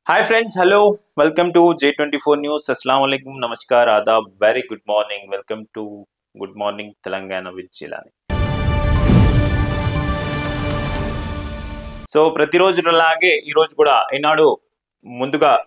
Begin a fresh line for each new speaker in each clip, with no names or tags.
Hi friends, hello. Welcome to J24 News. Assalamu alaikum, namaskar, adab, very good morning. Welcome to Good Morning Telangana with Jilani. So ప్రతిరోజు లాగే ఈరోజు కూడా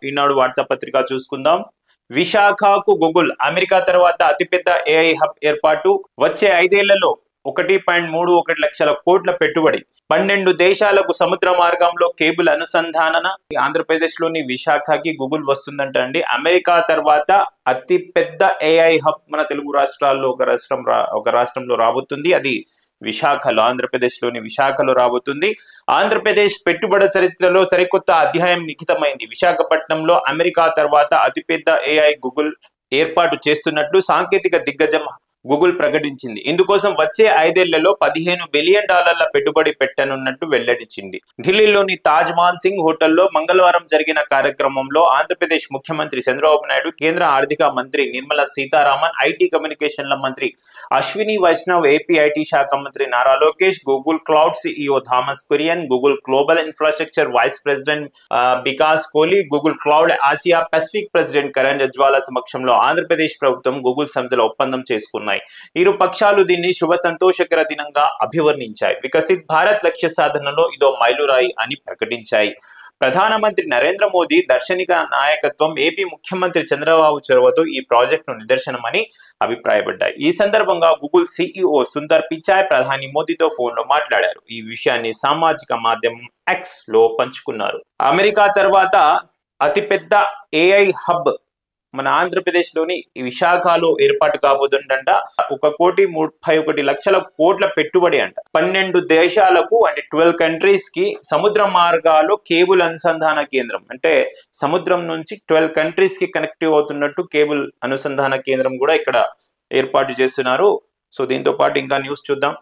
ఈనాడు వార్తాపత్రిక చూసుకుందాం. విశాఖకు Google America తర్వాత అతిపెద్ద ఏఐ హబ్ ఏర్పాటు, వచ్చే 5 ఏళ్లలో 1.31 లక్షల కోట్ల పెట్టుబడి, 12 దేశాలకు సముద్ర మార్గంలో కేబుల్ అనుసంధానన. ఆంధ్రప్రదేశ్ లోని విశాఖకి గూగుల్ వస్తుందంట అండి. అమెరికా తర్వాత అతి పెద్ద ఏఐ హబ్ మన తెలుగు రాష్ట్రాల్లో ఒక రాష్ట్రంలో రాబోతుంది. అది విశాఖలో, ఆంధ్రప్రదేశ్ లోని విశాఖలో రాబోతుంది. ఆంధ్రప్రదేశ్ పెట్టుబడి చరిత్రలో సరికొత్త అధ్యాయం లిఖితమైంది. విశాఖపట్నంలో అమెరికా తర్వాత అతిపెద్ద ఏఐ గూగుల్ ఏర్పాటు చేస్తున్నట్లు సాంకేతిక దిగ్గజం గూగుల్ ప్రకటించింది. ఇందుకోసం వచ్చే 5 ఏళ్లలో $15 బిలియన్ పెట్టుబడి పెట్టనున్నట్టు వెల్లడించింది. ఢిల్లీలోని తాజ్ మాన్సింగ్ హోటల్లో మంగళవారం జరిగిన కార్యక్రమంలో ఆంధ్రప్రదేశ్ ముఖ్యమంత్రి చంద్రబాబు నాయుడు, కేంద్ర ఆర్థిక మంత్రి నిర్మలా సీతారామన్, ఐటీ కమ్యూనికేషన్ల మంత్రి అశ్విని వైష్ణవ్, ఏపీ ఐటీ శాఖ మంత్రి Nara Lokesh, Google Cloud CEO Thomas Kurian, Google global infrastructure vice president Vikas Kohli, Google Cloud Asia Pacific president Karan జజ్వాలా సమక్షంలో ఆంధ్రప్రదేశ్ ప్రభుత్వం గూగుల్ సంస్థల ఒప్పందం చేసుకున్నాయి. ఇరు పక్షాలు దీన్ని శుభ సంతోషకర దినంగా అభివర్ణించాయి. వికసిత్ భారత్ లక్ష్య సాధనలో ఇదో మైలురాయి అని ప్రకటించాయి. ప్రధానమంత్రి నరేంద్ర మోదీ దార్శనిక నాయకత్వం, ఏపీ ముఖ్యమంత్రి చంద్రబాబు చొరవతో ఈ ప్రాజెక్టును నిదర్శనమని అభిప్రాయపడ్డాయి. ఈ సందర్భంగా గూగుల్ సిఇఓ సుందర్ పిచాయ్ ప్రధాని మోదీతో ఫోన్లో మాట్లాడారు. ఈ విషయాన్ని సామాజిక మాధ్యమం ఎక్స్ లో పంచుకున్నారు. అమెరికా తర్వాత అతిపెద్ద ఏఐ హబ్ మన ఆంధ్రప్రదేశ్ లోని విశాఖలో ఏర్పాటు కాబోతుందంట. 1.31 లక్షల కోట్ల పెట్టుబడి అంట. 12 దేశాలకు అంటే 12 కంట్రీస్ కి సముద్ర మార్గాలు కేబుల్ అనుసంధాన కేంద్రం, అంటే సముద్రం నుంచి 12 కంట్రీస్ కి కనెక్టివ్ అవుతున్నట్టు కేబుల్ అనుసంధాన కేంద్రం కూడా ఇక్కడ ఏర్పాటు చేస్తున్నారు. సో దీంతో పాటు ఇంకా న్యూస్ చూద్దాం.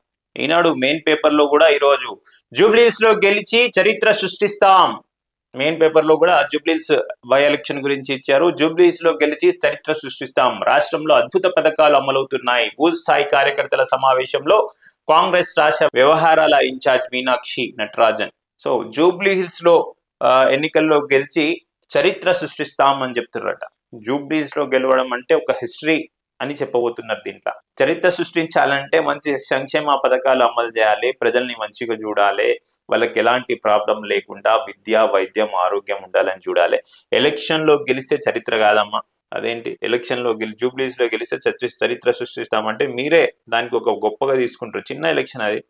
ఈనాడు మెయిన్ పేపర్ లో కూడా ఈరోజు జూబ్లీస్ లో గెలిచి చరిత్ర సృష్టిస్తాం. మెయిన్ పేపర్ లో కూడా జూబ్లీస్ బై ఎలక్షన్ గురించి ఇచ్చారు. జూబ్లీస్ లో గెలిచి చరిత్ర సృష్టిస్తాం, రాష్ట్రంలో అద్భుత పథకాలు అమలవుతున్నాయి. భూస్థాయి కార్యకర్తల సమావేశంలో కాంగ్రెస్ రాష్ట్ర వ్యవహారాల ఇన్ఛార్జ్ మీనాక్షి నటరాజన్. సో జూబ్లీహిల్స్ లో ఎన్నికల్లో గెలిచి చరిత్ర సృష్టిస్తాం అని చెప్తున్నారట. జూబ్లీస్ లో గెలవడం అంటే ఒక హిస్టరీ అని చెప్పబోతున్నారు. దీంట్లో చరిత్ర సృష్టించాలంటే మంచి సంక్షేమ పథకాలు అమలు చేయాలి, ప్రజల్ని మంచిగా చూడాలి, వాళ్ళకి ఎలాంటి ప్రాబ్లం లేకుండా విద్య, వైద్యం, ఆరోగ్యం ఉండాలని చూడాలి. ఎలక్షన్ లో గెలిస్తే చరిత్ర కాదమ్మా. అదేంటి ఎలక్షన్ లో జూబ్లీస్ లో గెలిస్తే చరిత్ర సృష్టిస్తామంటే మీరే దానికి ఒక గొప్పగా తీసుకుంటారు. చిన్న ఎలక్షన్ అది.